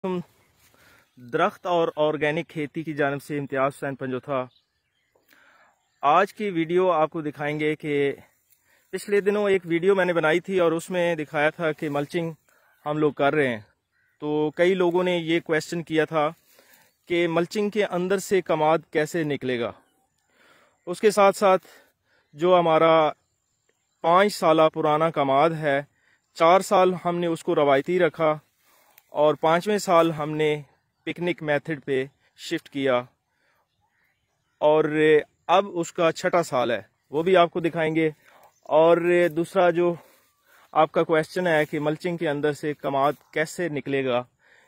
दरख्त और ऑर्गेनिक खेती की जानिब से इम्तियाज़ हुसैन पंजोथा। आज की वीडियो आपको दिखाएंगे कि पिछले दिनों एक वीडियो मैंने बनाई थी और उसमें दिखाया था कि मल्चिंग हम लोग कर रहे हैं। तो कई लोगों ने ये क्वेश्चन किया था कि मल्चिंग के अंदर से कमाद कैसे निकलेगा। उसके साथ साथ जो हमारा 5 साल पुराना कमाद है, 4 साल हमने उसको रवायती रखा और 5वें साल हमने पिकनिक मेथड पे शिफ्ट किया और अब उसका 6ठा साल है, वो भी आपको दिखाएंगे। और दूसरा जो आपका क्वेश्चन है कि मल्चिंग के अंदर से कमाद कैसे निकलेगा,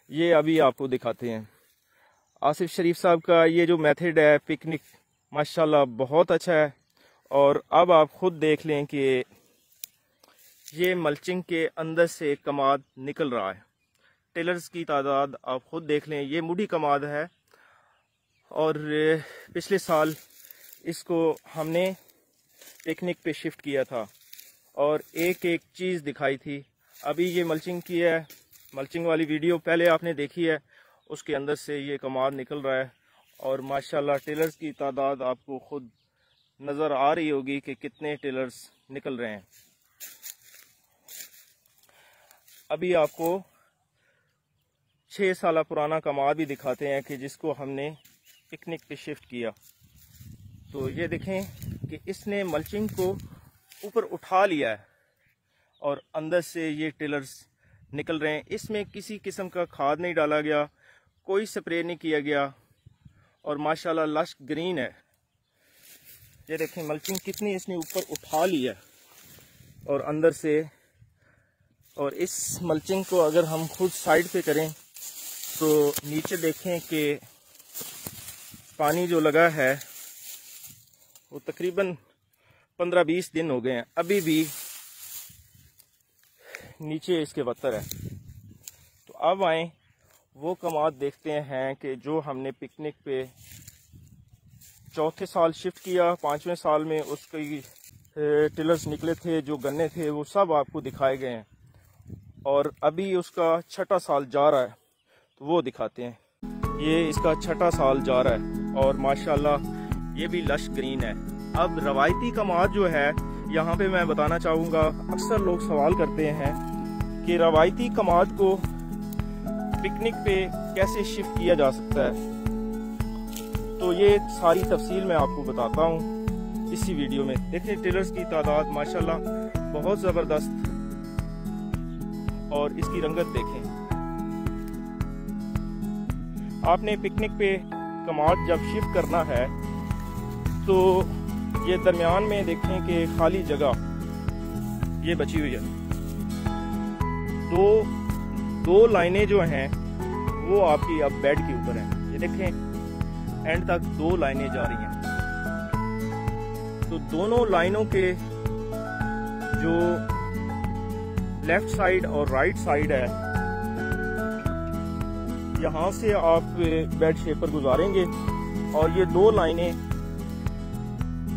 ये अभी आपको दिखाते हैं। आसिफ शरीफ साहब का ये जो मेथड है पिकनिक, माशाल्लाह बहुत अच्छा है। और अब आप खुद देख लें कि ये मल्चिंग के अंदर से कमाद निकल रहा है। टेलर्स की तादाद आप खुद देख लें, ये मुड़ी कमाद है और पिछले साल इसको हमने पिकनिक पे शिफ्ट किया था और एक एक चीज़ दिखाई थी। अभी ये मल्चिंग की है, मल्चिंग वाली वीडियो पहले आपने देखी है, उसके अंदर से ये कमाद निकल रहा है और माशाल्लाह टेलर्स की तादाद आपको खुद नज़र आ रही होगी कि कितने टेलर्स निकल रहे हैं। अभी आपको 6 साल पुराना कमाद भी दिखाते हैं कि जिसको हमने पिकनिक पे शिफ्ट किया। तो ये देखें कि इसने मल्चिंग को ऊपर उठा लिया है और अंदर से ये टेलर्स निकल रहे हैं। इसमें किसी किस्म का खाद नहीं डाला गया, कोई स्प्रे नहीं किया गया और माशाल्लाह लश ग्रीन है। ये देखें मल्चिंग कितनी इसने ऊपर उठा ली है और अंदर से। और इस मल्चिंग को अगर हम खुद साइड पे करें तो नीचे देखें कि पानी जो लगा है वो तकरीबन 15-20 दिन हो गए हैं, अभी भी नीचे इसके बत्तर है। तो अब आए वो कमाद देखते हैं कि जो हमने पिकनिक पे 4थे साल शिफ्ट किया, 5वें साल में उसकी टिलर्स निकले थे, जो गन्ने थे वो सब आपको दिखाए गए हैं और अभी उसका 6ठा साल जा रहा है। तो वो दिखाते हैं। ये इसका 6ठा साल जा रहा है और माशाल्लाह ये भी लश ग्रीन है। अब रवायती कमाद जो है, यहाँ पे मैं बताना चाहूँगा, अक्सर लोग सवाल करते हैं कि रवायती कमाद को पिकनिक पे कैसे शिफ्ट किया जा सकता है। तो ये सारी तफसील मैं आपको बताता हूँ इसी वीडियो में। देखिए टेलर्स की तादाद माशाल्लाह बहुत ज़बरदस्त और इसकी रंगत देखें। आपने पिकनिक पे कमाद जब शिफ्ट करना है तो ये दरमियान में देखें कि खाली जगह ये बची हुई है। दो लाइनें जो हैं वो आपकी अब बेड के ऊपर हैं। ये देखें एंड तक 2 लाइनें जा रही हैं। तो दोनों लाइनों के जो लेफ्ट साइड और राइट साइड है, यहाँ से आप बेड शेपर गुजारेंगे और ये 2 लाइनें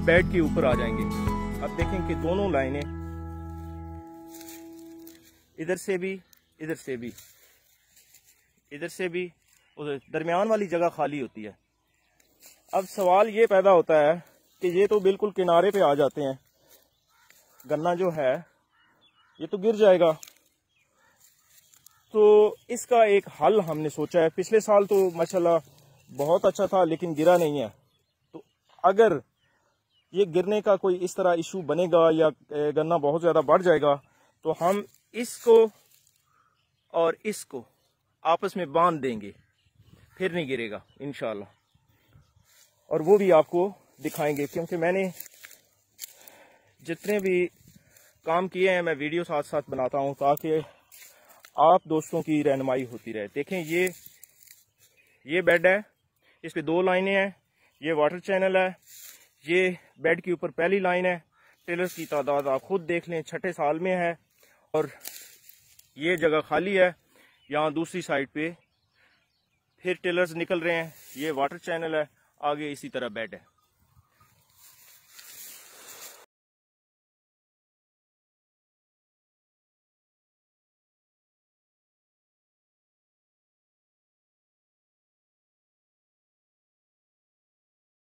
बेड के ऊपर आ जाएंगी। अब देखें कि दोनों लाइनें इधर से भी, इधर से भी, इधर से भी, उधर दरमियान वाली जगह खाली होती है। अब सवाल ये पैदा होता है कि ये तो बिल्कुल किनारे पे आ जाते हैं, गन्ना जो है ये तो गिर जाएगा। तो इसका एक हल हमने सोचा है। पिछले साल तो माशाल्लाह बहुत अच्छा था लेकिन गिरा नहीं है। तो अगर ये गिरने का कोई इस तरह इशू बनेगा या गन्ना बहुत ज़्यादा बढ़ जाएगा तो हम इसको और इसको आपस में बांध देंगे, फिर नहीं गिरेगा इंशाल्लाह। और वो भी आपको दिखाएंगे, क्योंकि मैंने जितने भी काम किए हैं मैं वीडियो साथ साथ बनाता हूं ताकि आप दोस्तों की रहनुमाई होती रहे। देखें ये बेड है, इस पे 2 लाइनें हैं, ये वाटर चैनल है, ये बेड के ऊपर पहली लाइन है। टेलर्स की तादाद आप खुद देख लें, 6ठे साल में है और ये जगह खाली है। यहाँ दूसरी साइड पे फिर टेलर्स निकल रहे हैं, ये वाटर चैनल है, आगे इसी तरह बेड है।